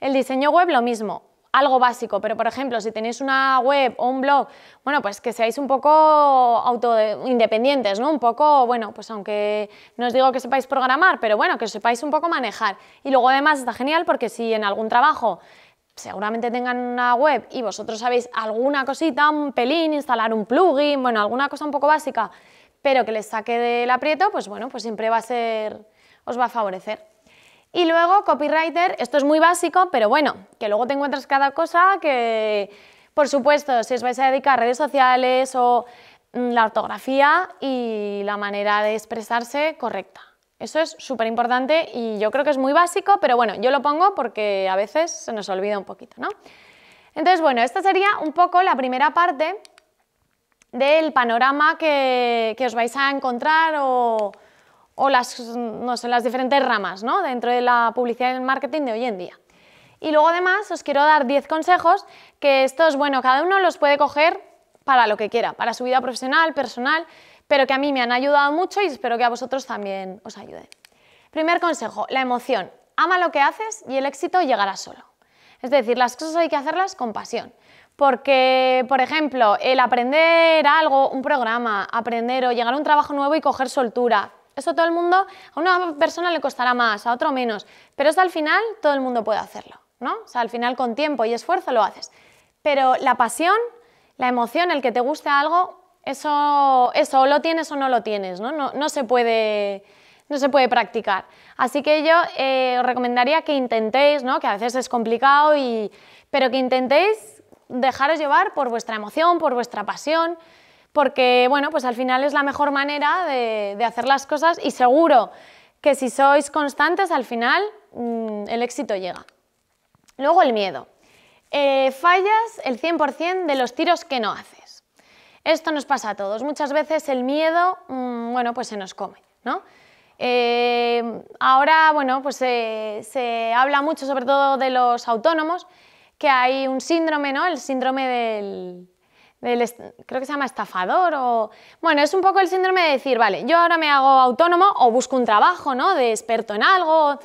El diseño web lo mismo, algo básico, pero por ejemplo, si tenéis una web o un blog, bueno, pues que seáis un poco independientes, ¿no? Un poco, bueno, pues aunque no os digo que sepáis programar, pero bueno, que sepáis un poco manejar. Y luego además está genial porque si en algún trabajo seguramente tengan una web y vosotros sabéis alguna cosita, un pelín, instalar un plugin, bueno, alguna cosa un poco básica, pero que les saque del aprieto, pues bueno, pues siempre os va a favorecer. Y luego, copywriter, esto es muy básico, pero bueno, que luego te encuentras cada cosa que, por supuesto, si os vais a dedicar a redes sociales o la ortografía y la manera de expresarse correcta. Eso es súper importante y yo creo que es muy básico, pero bueno, yo lo pongo porque a veces se nos olvida un poquito, ¿no? Entonces, bueno, esta sería un poco la primera parte del panorama que os vais a encontrar o no sé, las diferentes ramas, ¿no? Dentro de la publicidad y el marketing de hoy en día. Y luego además os quiero dar 10 consejos que estos, bueno, cada uno los puede coger para lo que quiera, para su vida profesional, personal, pero que a mí me han ayudado mucho y espero que a vosotros también os ayuden. Primer consejo, la emoción. Ama lo que haces y el éxito llegará solo. Es decir, las cosas hay que hacerlas con pasión. Porque, por ejemplo, el aprender algo, un programa, aprender o llegar a un trabajo nuevo y coger soltura, eso todo el mundo, a una persona le costará más, a otro menos, pero eso al final todo el mundo puede hacerlo, ¿no? O sea, al final con tiempo y esfuerzo lo haces. Pero la pasión, la emoción, el que te guste algo, eso o lo tienes o no lo tienes, ¿no? No se puede practicar. Así que yo os recomendaría que intentéis, ¿no? Que a veces es complicado, pero que intentéis dejaros llevar por vuestra emoción, por vuestra pasión, porque bueno, pues al final es la mejor manera de hacer las cosas y seguro que si sois constantes al final el éxito llega. Luego el miedo. Fallas el 100% de los tiros que no haces. Esto nos pasa a todos. Muchas veces el miedo, bueno, pues se nos come, ¿no? Ahora, bueno, pues se habla mucho sobre todo de los autónomos, que hay un síndrome, ¿no? El síndrome del creo que se llama estafador o... Bueno, es un poco el síndrome de decir, vale, yo ahora me hago autónomo o busco un trabajo, ¿no? De experto en algo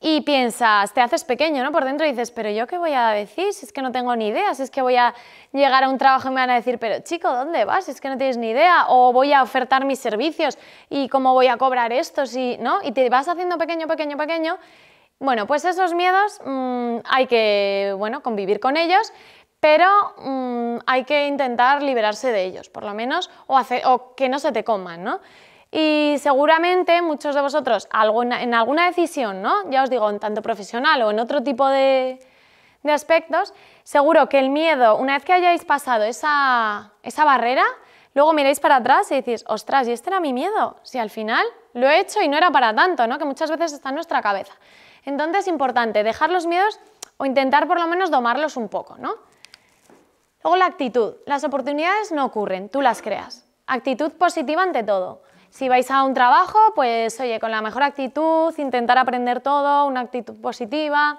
y piensas, te haces pequeño, ¿no? Por dentro dices, pero ¿yo qué voy a decir? Si es que no tengo ni idea, si es que voy a llegar a un trabajo y me van a decir, pero chico, ¿dónde vas? Si es que no tienes ni idea, o voy a ofertar mis servicios y cómo voy a cobrar esto, ¿no? Y te vas haciendo pequeño, pequeño, pequeño. Bueno, pues esos miedos hay que, bueno, convivir con ellos, pero hay que intentar liberarse de ellos, por lo menos, o que no se te coman, ¿no? Y seguramente muchos de vosotros en alguna decisión, ¿no? Ya os digo, en tanto profesional o en otro tipo de aspectos, seguro que el miedo, una vez que hayáis pasado esa barrera, luego miráis para atrás y decís, ostras, ¿y este era mi miedo? Si al final lo he hecho y no era para tanto, ¿no? Que muchas veces está en nuestra cabeza. Entonces es importante dejar los miedos o intentar por lo menos domarlos un poco, ¿no? Luego la actitud. Las oportunidades no ocurren, tú las creas. Actitud positiva ante todo. Si vais a un trabajo, pues oye, con la mejor actitud, intentar aprender todo, una actitud positiva.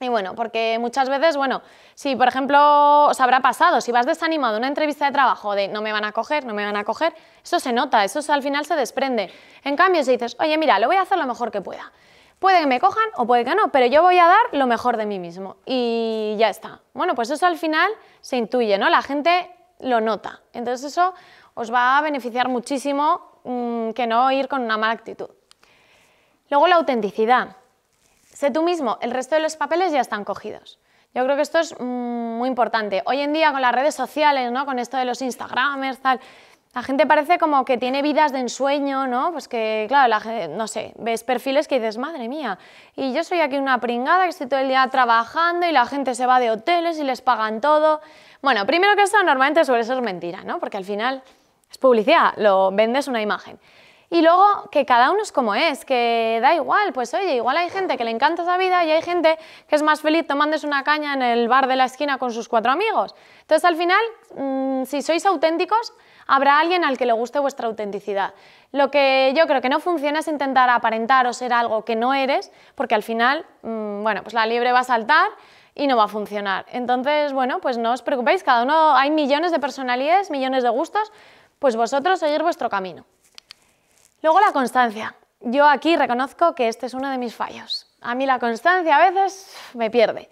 Y bueno, porque muchas veces, bueno, si por ejemplo os habrá pasado, si vas desanimado en una entrevista de trabajo de no me van a coger, no me van a coger, eso se nota, eso al final se desprende. En cambio, si dices, oye, mira, lo voy a hacer lo mejor que pueda. Puede que me cojan o puede que no, pero yo voy a dar lo mejor de mí mismo y ya está. Bueno, pues eso al final se intuye, ¿no? La gente lo nota. Entonces eso os va a beneficiar muchísimo que no ir con una mala actitud. Luego la autenticidad. Sé tú mismo, el resto de los papeles ya están cogidos. Yo creo que esto es muy importante. Hoy en día con las redes sociales, ¿no? Con esto de los Instagramers, tal, la gente parece como que tiene vidas de ensueño, ¿no? Pues que, claro, no sé, ves perfiles que dices, madre mía, y yo soy aquí una pringada que estoy todo el día trabajando y la gente se va de hoteles y les pagan todo. Bueno, primero que eso normalmente suele ser mentira, ¿no? Porque al final es publicidad, lo vendes una imagen. Y luego que cada uno es como es, que da igual, pues oye, igual hay gente que le encanta esa vida y hay gente que es más feliz tomándose una caña en el bar de la esquina con sus 4 amigos. Entonces al final, si sois auténticos, habrá alguien al que le guste vuestra autenticidad. Lo que yo creo que no funciona es intentar aparentar o ser algo que no eres, porque al final, bueno, pues la liebre va a saltar y no va a funcionar. Entonces, bueno, pues no os preocupéis, cada uno, hay millones de personalidades, millones de gustos, pues vosotros seguir vuestro camino. Luego la constancia. Yo aquí reconozco que este es uno de mis fallos. A mí la constancia a veces me pierde,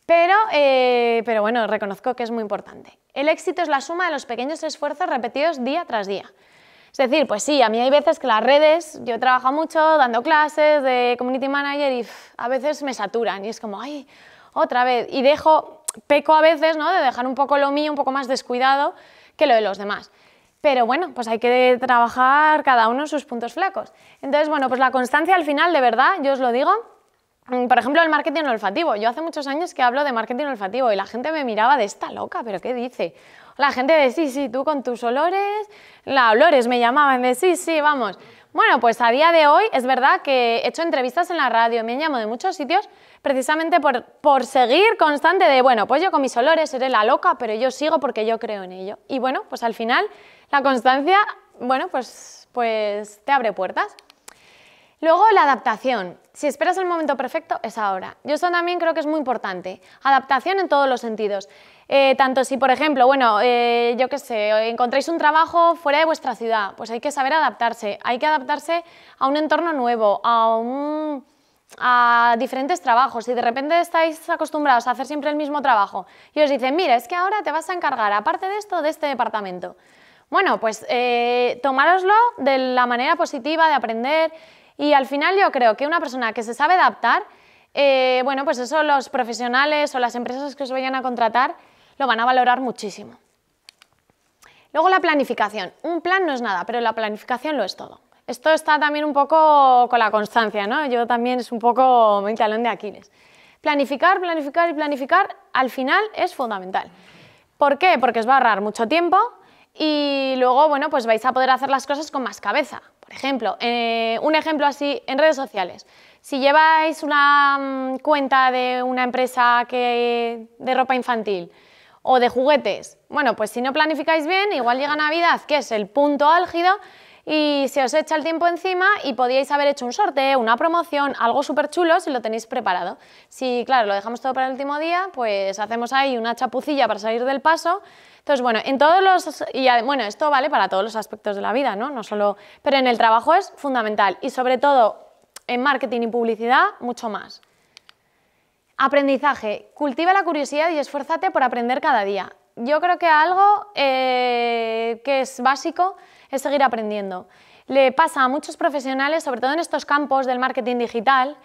pero bueno, reconozco que es muy importante. El éxito es la suma de los pequeños esfuerzos repetidos día tras día. Es decir, pues sí, a mí hay veces que las redes, yo trabajo mucho dando clases de community manager y a veces me saturan y es como, ay, otra vez, y peco a veces, ¿no? De dejar un poco lo mío, un poco más descuidado que lo de los demás. Pero bueno, pues hay que trabajar cada uno en sus puntos flacos. Entonces, bueno, pues la constancia al final, de verdad, yo os lo digo, por ejemplo, el marketing olfativo. Yo hace muchos años que hablo de marketing olfativo y la gente me miraba de esta loca, ¿pero qué dice? La gente de sí, tú con tus olores, olores me llamaban de sí, vamos. Bueno, pues a día de hoy es verdad que he hecho entrevistas en la radio, me han llamado de muchos sitios precisamente por seguir constante de, bueno, pues yo con mis olores seré la loca, pero yo sigo porque yo creo en ello. Y bueno, pues al final la constancia, bueno, pues te abre puertas. Luego la adaptación. Si esperas el momento perfecto, es ahora. Yo esto también creo que es muy importante. Adaptación en todos los sentidos. Tanto si, por ejemplo, bueno, yo qué sé, encontráis un trabajo fuera de vuestra ciudad, pues hay que saber adaptarse. Hay que adaptarse a un entorno nuevo, a diferentes trabajos. Si de repente estáis acostumbrados a hacer siempre el mismo trabajo y os dicen, mira, es que ahora te vas a encargar, aparte de esto, de este departamento. Bueno, pues tomároslo de la manera positiva de aprender. Y al final yo creo que una persona que se sabe adaptar, bueno, pues eso los profesionales o las empresas que os vayan a contratar lo van a valorar muchísimo. Luego la planificación. Un plan no es nada, pero la planificación lo es todo. Esto está también un poco con la constancia, ¿no? Yo también es un poco mi talón de Aquiles. Planificar, planificar y planificar al final es fundamental. ¿Por qué? Porque os va a ahorrar mucho tiempo y luego, bueno, pues vais a poder hacer las cosas con más cabeza. Por ejemplo, un ejemplo así en redes sociales. Si lleváis una cuenta de una empresa de ropa infantil o de juguetes, bueno, pues si no planificáis bien, igual llega Navidad, que es el punto álgido, y se os echa el tiempo encima y podíais haber hecho un sorteo, una promoción, algo súper chulo si lo tenéis preparado. Si, claro, lo dejamos todo para el último día, pues hacemos ahí una chapucilla para salir del paso. Entonces, bueno, bueno, esto vale para todos los aspectos de la vida, ¿no? No solo, pero en el trabajo es fundamental y sobre todo en marketing y publicidad, mucho más. Aprendizaje. Cultiva la curiosidad y esfuérzate por aprender cada día. Yo creo que algo que es básico es seguir aprendiendo. Le pasa a muchos profesionales, sobre todo en estos campos del marketing digital,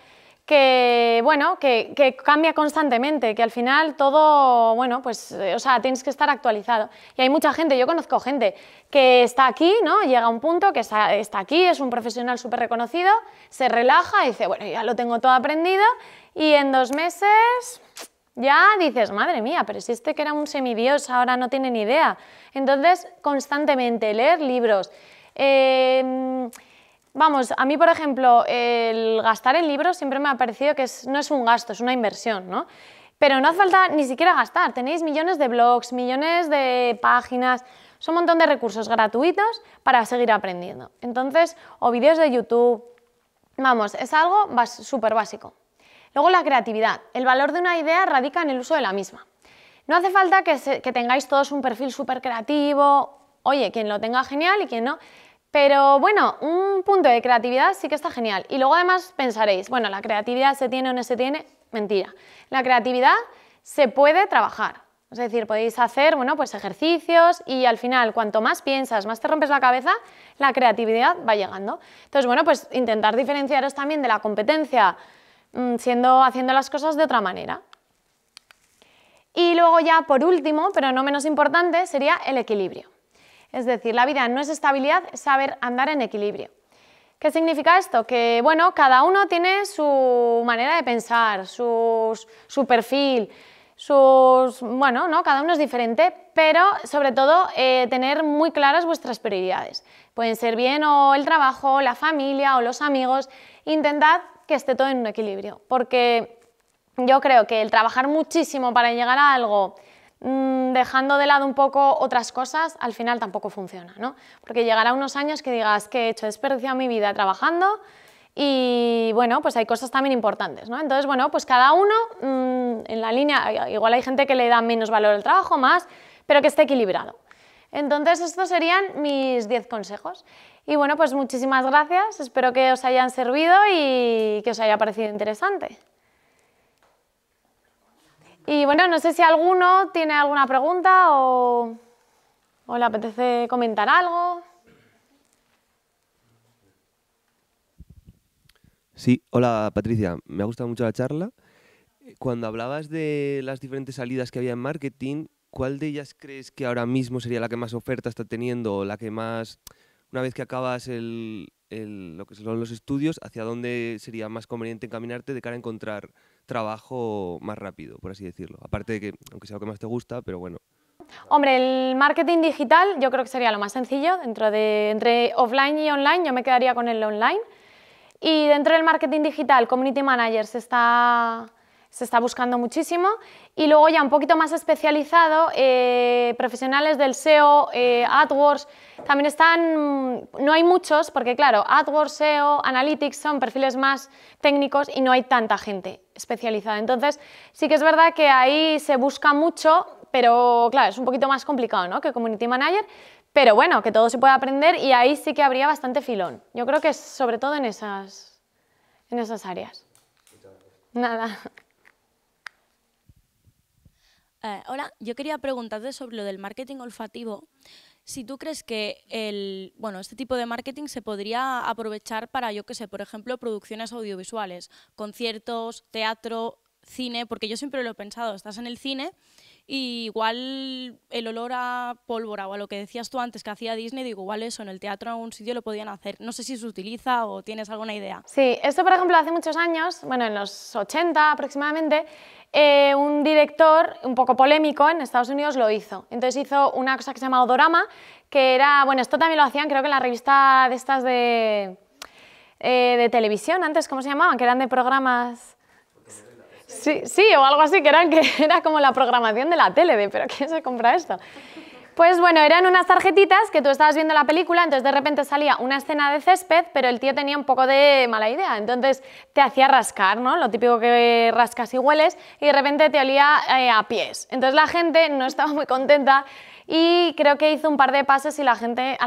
que, bueno, que cambia constantemente, que al final todo, bueno, pues, o sea, tienes que estar actualizado. Y hay mucha gente, yo conozco gente que está aquí, ¿no? Llega a un punto que está aquí, es un profesional súper reconocido, se relaja y dice, bueno, ya lo tengo todo aprendido, y en 2 meses ya dices, madre mía, pero si este que era un semidios ahora no tiene ni idea. Entonces, constantemente leer libros. Vamos, a mí, por ejemplo, el gastar en libros siempre me ha parecido que no es un gasto, es una inversión, ¿no? Pero no hace falta ni siquiera gastar, tenéis millones de blogs, millones de páginas, son un montón de recursos gratuitos para seguir aprendiendo. Entonces, o vídeos de YouTube, vamos, es algo súper básico. Luego la creatividad, el valor de una idea radica en el uso de la misma. No hace falta que tengáis todos un perfil súper creativo, oye, quien lo tenga genial y quien no. Pero bueno, un punto de creatividad sí que está genial. Y luego además pensaréis, bueno, la creatividad se tiene o no se tiene, mentira. La creatividad se puede trabajar. Es decir, podéis hacer, bueno, pues ejercicios y al final, cuanto más piensas, más te rompes la cabeza, la creatividad va llegando. Entonces, bueno, pues intentar diferenciaros también de la competencia haciendo las cosas de otra manera. Y luego ya, por último, pero no menos importante, sería el equilibrio. Es decir, la vida no es estabilidad, es saber andar en equilibrio. ¿Qué significa esto? Que, bueno, cada uno tiene su manera de pensar, su perfil, bueno, ¿no? Cada uno es diferente, pero sobre todo tener muy claras vuestras prioridades. Pueden ser bien o el trabajo, la familia o los amigos. Intentad que esté todo en un equilibrio, porque yo creo que el trabajar muchísimo para llegar a algo dejando de lado un poco otras cosas, al final tampoco funciona, ¿no? Porque llegará unos años que digas que he hecho, he desperdiciado mi vida trabajando y, bueno, pues hay cosas también importantes, ¿no? Entonces, bueno, pues cada uno en la línea, igual hay gente que le da menos valor al trabajo, más, pero que esté equilibrado. Entonces, estos serían mis 10 consejos. Y, bueno, pues muchísimas gracias, espero que os hayan servido y que os haya parecido interesante. Y bueno, no sé si alguno tiene alguna pregunta o le apetece comentar algo.
Sí, hola Patricia, me ha gustado mucho la charla. Cuando hablabas de las diferentes salidas que había en marketing, ¿cuál de ellas crees que ahora mismo sería la que más oferta está teniendo o la que más, una vez que acabas lo que son los estudios, hacia dónde sería más conveniente encaminarte de cara a encontrar trabajo más rápido, por así decirlo? Aparte de que, aunque sea lo que más te gusta, pero bueno.
Hombre, el marketing digital yo creo que sería lo más sencillo. Entre offline y online, yo me quedaría con el online. Y dentro del marketing digital, Community Manager se está buscando muchísimo. Y luego ya un poquito más especializado, profesionales del SEO, AdWords, también están, no hay muchos, porque claro, AdWords, SEO, Analytics son perfiles más técnicos y no hay tanta gente especializada. Entonces, sí que es verdad que ahí se busca mucho, pero claro, es un poquito más complicado, ¿no?, que Community Manager, pero bueno, que todo se puede aprender y ahí sí que habría bastante filón. Yo creo que es sobre todo en esas áreas. Nada.
Hola, yo quería preguntarte sobre lo del marketing olfativo. Si tú crees que este tipo de marketing se podría aprovechar para, yo qué sé, por ejemplo, producciones audiovisuales, conciertos, teatro, cine, porque yo siempre lo he pensado, estás en el cine y igual el olor a pólvora o a lo que decías tú antes que hacía Disney, digo, igual eso en el teatro en algún sitio lo podían hacer. No sé si se utiliza o tienes alguna idea.
Sí, esto por ejemplo hace muchos años, bueno, en los 80 aproximadamente, un director un poco polémico en Estados Unidos lo hizo. Entonces hizo una cosa que se llama Odorama, que era, bueno, esto también lo hacían creo que en la revista de estas de televisión antes, ¿cómo se llamaban? Que eran de programas... Sí, o algo así, que era como la programación de la tele, pero ¿quién se compra esto? Pues bueno, eran unas tarjetitas que tú estabas viendo la película, entonces de repente salía una escena de césped, pero el tío tenía un poco de mala idea, entonces te hacía rascar, ¿no? Lo típico que rascas y hueles, y de repente te olía a pies. Entonces la gente no estaba muy contenta y creo que hizo un par de pases y a la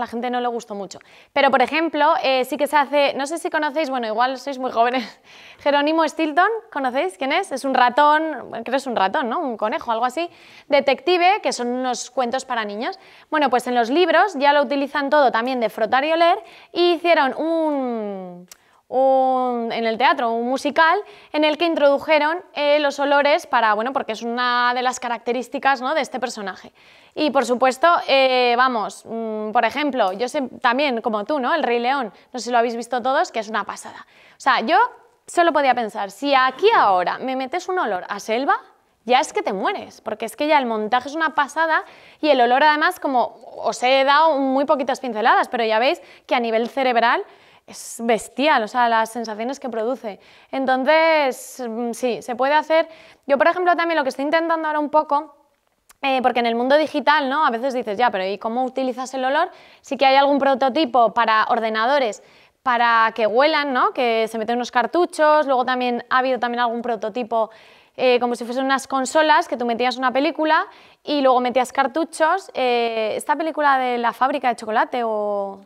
gente no le gustó mucho. Pero, por ejemplo, sí que se hace, no sé si conocéis, bueno, igual sois muy jóvenes, Jerónimo Stilton, ¿conocéis quién es? Es un ratón, creo que es un ratón, ¿no? Un conejo, algo así, detective, que son unos cuentos para niños. Bueno, pues en los libros ya lo utilizan todo también de frotar y oler, y hicieron en el teatro un musical en el que introdujeron los olores para, bueno, porque es una de las características, ¿no?, de este personaje. Y por supuesto, por ejemplo, yo sé también, como tú, ¿no?, El Rey León, no sé si lo habéis visto todos, que es una pasada. O sea, yo solo podía pensar, si aquí ahora me metes un olor a selva, ya es que te mueres, porque es que ya el montaje es una pasada y el olor además, como os he dado muy poquitas pinceladas, pero ya veis que a nivel cerebral es bestial, o sea, las sensaciones que produce. Entonces, sí, se puede hacer. Yo, por ejemplo, también lo que estoy intentando ahora un poco, porque en el mundo digital, ¿no?, a veces dices, ya, pero ¿y cómo utilizas el olor? Sí que hay algún prototipo para ordenadores para que huelan, ¿no?, que se meten unos cartuchos. Luego también ha habido también algún prototipo como si fuesen unas consolas, que tú metías una película y luego metías cartuchos. Esta película de la fábrica de chocolate o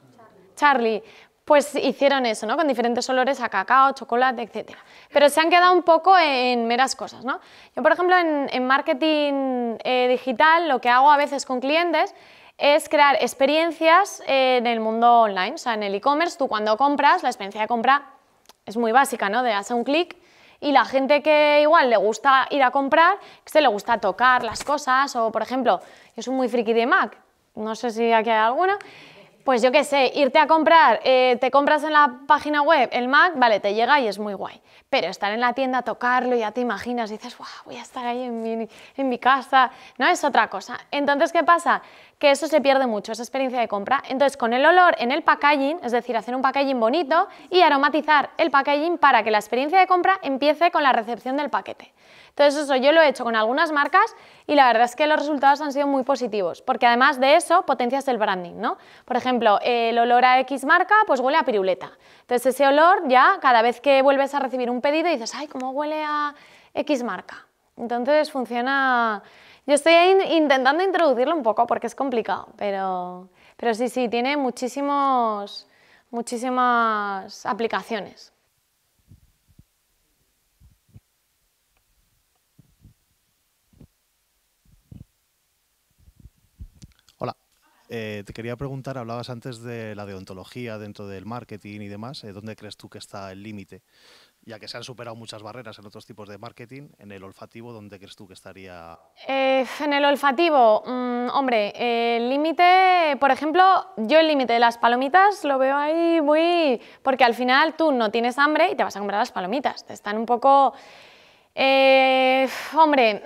Charlie, pues hicieron eso, ¿no?, con diferentes olores a cacao, chocolate, etc. Pero se han quedado un poco en meras cosas, ¿no? Yo, por ejemplo, en marketing digital, lo que hago a veces con clientes es crear experiencias en el mundo online. O sea, en el e-commerce, tú cuando compras, la experiencia de compra es muy básica, ¿no?, de hacer un clic, y la gente que igual le gusta ir a comprar, que se le gusta tocar las cosas, o por ejemplo, yo soy muy friki de Mac, no sé si aquí hay alguno, pues yo qué sé, irte a comprar, te compras en la página web el Mac, vale, te llega y es muy guay, pero estar en la tienda, tocarlo, ya te imaginas, dices, wow, voy a estar ahí en mi casa, no, es otra cosa. Entonces, ¿qué pasa? Que eso se pierde mucho, esa experiencia de compra. Entonces, con el olor en el packaging, es decir, hacer un packaging bonito y aromatizar el packaging para que la experiencia de compra empiece con la recepción del paquete. Entonces, eso yo lo he hecho con algunas marcas y la verdad es que los resultados han sido muy positivos, porque además de eso potencias el branding, ¿no? Por ejemplo, el olor a X marca pues huele a piruleta. Entonces, ese olor ya cada vez que vuelves a recibir un pedido dices, ay, ¿cómo huele a X marca? Entonces, funciona. Yo estoy ahí intentando introducirlo un poco porque es complicado, pero sí, tiene muchísimas aplicaciones.
Hola, te quería preguntar, hablabas antes de la deontología dentro del marketing y demás, ¿dónde crees tú que está el límite? Ya que se han superado muchas barreras en otros tipos de marketing, en el olfativo, ¿dónde crees tú que estaría?
En el olfativo, hombre, el límite, por ejemplo, yo el límite de las palomitas lo veo ahí muy. Porque al final tú no tienes hambre y te vas a comprar las palomitas, te están un poco. Hombre,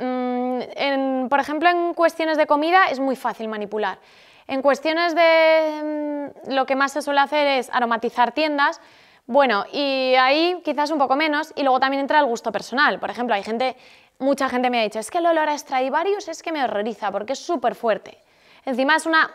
por ejemplo, en cuestiones de comida es muy fácil manipular. En cuestiones de lo que más se suele hacer es aromatizar tiendas. Bueno, y ahí quizás un poco menos, y luego también entra el gusto personal. Por ejemplo, mucha gente me ha dicho, es que el olor a Stradivarius es que me horroriza porque es súper fuerte. Encima es una,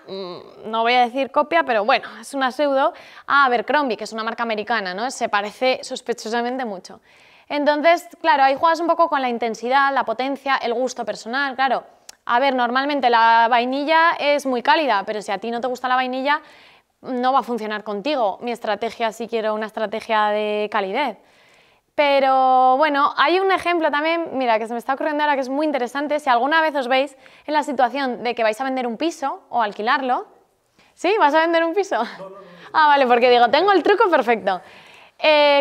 no voy a decir copia, pero bueno, es una pseudo a Abercrombie, que es una marca americana, ¿no? Se parece sospechosamente mucho. Entonces, claro, ahí juegas un poco con la intensidad, la potencia, el gusto personal, claro. A ver, normalmente la vainilla es muy cálida, pero si a ti no te gusta la vainilla, no va a funcionar contigo. Mi estrategia, sí quiero una estrategia de calidez. Pero bueno, hay un ejemplo también, mira, que se me está ocurriendo ahora que es muy interesante. Si alguna vez os veis en la situación de que vais a vender un piso o alquilarlo. ¿Sí? ¿Vas a vender un piso? No. Ah, vale, porque digo, tengo el truco perfecto.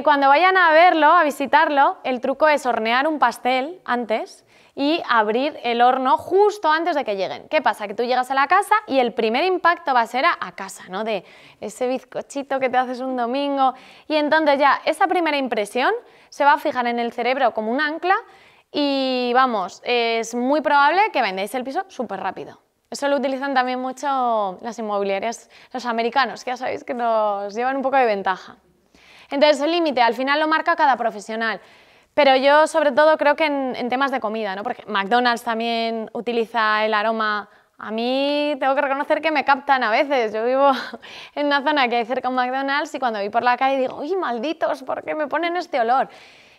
Cuando vayan a verlo, a visitarlo, el truco es hornear un pastel antes y abrir el horno justo antes de que lleguen. ¿Qué pasa? Que tú llegas a la casa y el primer impacto va a ser a casa, ¿no? De ese bizcochito que te haces un domingo, y entonces ya esa primera impresión se va a fijar en el cerebro como un ancla y vamos, es muy probable que vendáis el piso súper rápido. Eso lo utilizan también mucho las inmobiliarias, los americanos, que ya sabéis que nos llevan un poco de ventaja. Entonces el límite al final lo marca cada profesional, pero yo sobre todo creo que en temas de comida, ¿no? Porque McDonald's también utiliza el aroma. A mí tengo que reconocer que me captan a veces. Yo vivo en una zona que hay cerca un McDonald's y cuando voy por la calle digo, uy, malditos, ¿por qué me ponen este olor?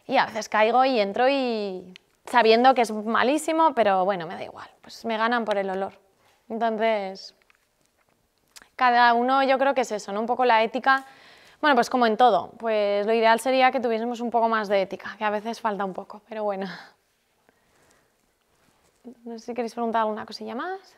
Y a veces caigo y entro y sabiendo que es malísimo, pero bueno, me da igual, pues me ganan por el olor. Entonces, cada uno yo creo que es eso, ¿no? Un poco la ética, bueno, pues como en todo, pues lo ideal sería que tuviésemos un poco más de ética, que a veces falta un poco, pero bueno. No sé si queréis preguntar alguna cosilla más.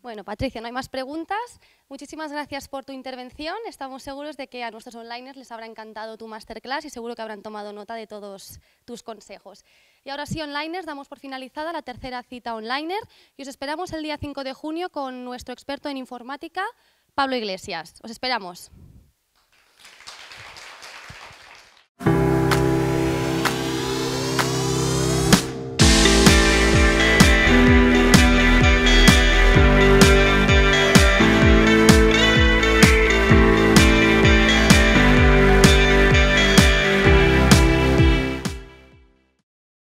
Bueno, Patricia, no hay más preguntas. Muchísimas gracias por tu intervención. Estamos seguros de que a nuestros onliners les habrá encantado tu masterclass y seguro que habrán tomado nota de todos tus consejos. Y ahora sí, onliners, damos por finalizada la tercera cita onliner y os esperamos el día 5 de junio con nuestro experto en informática, Pablo Iglesias. Os esperamos.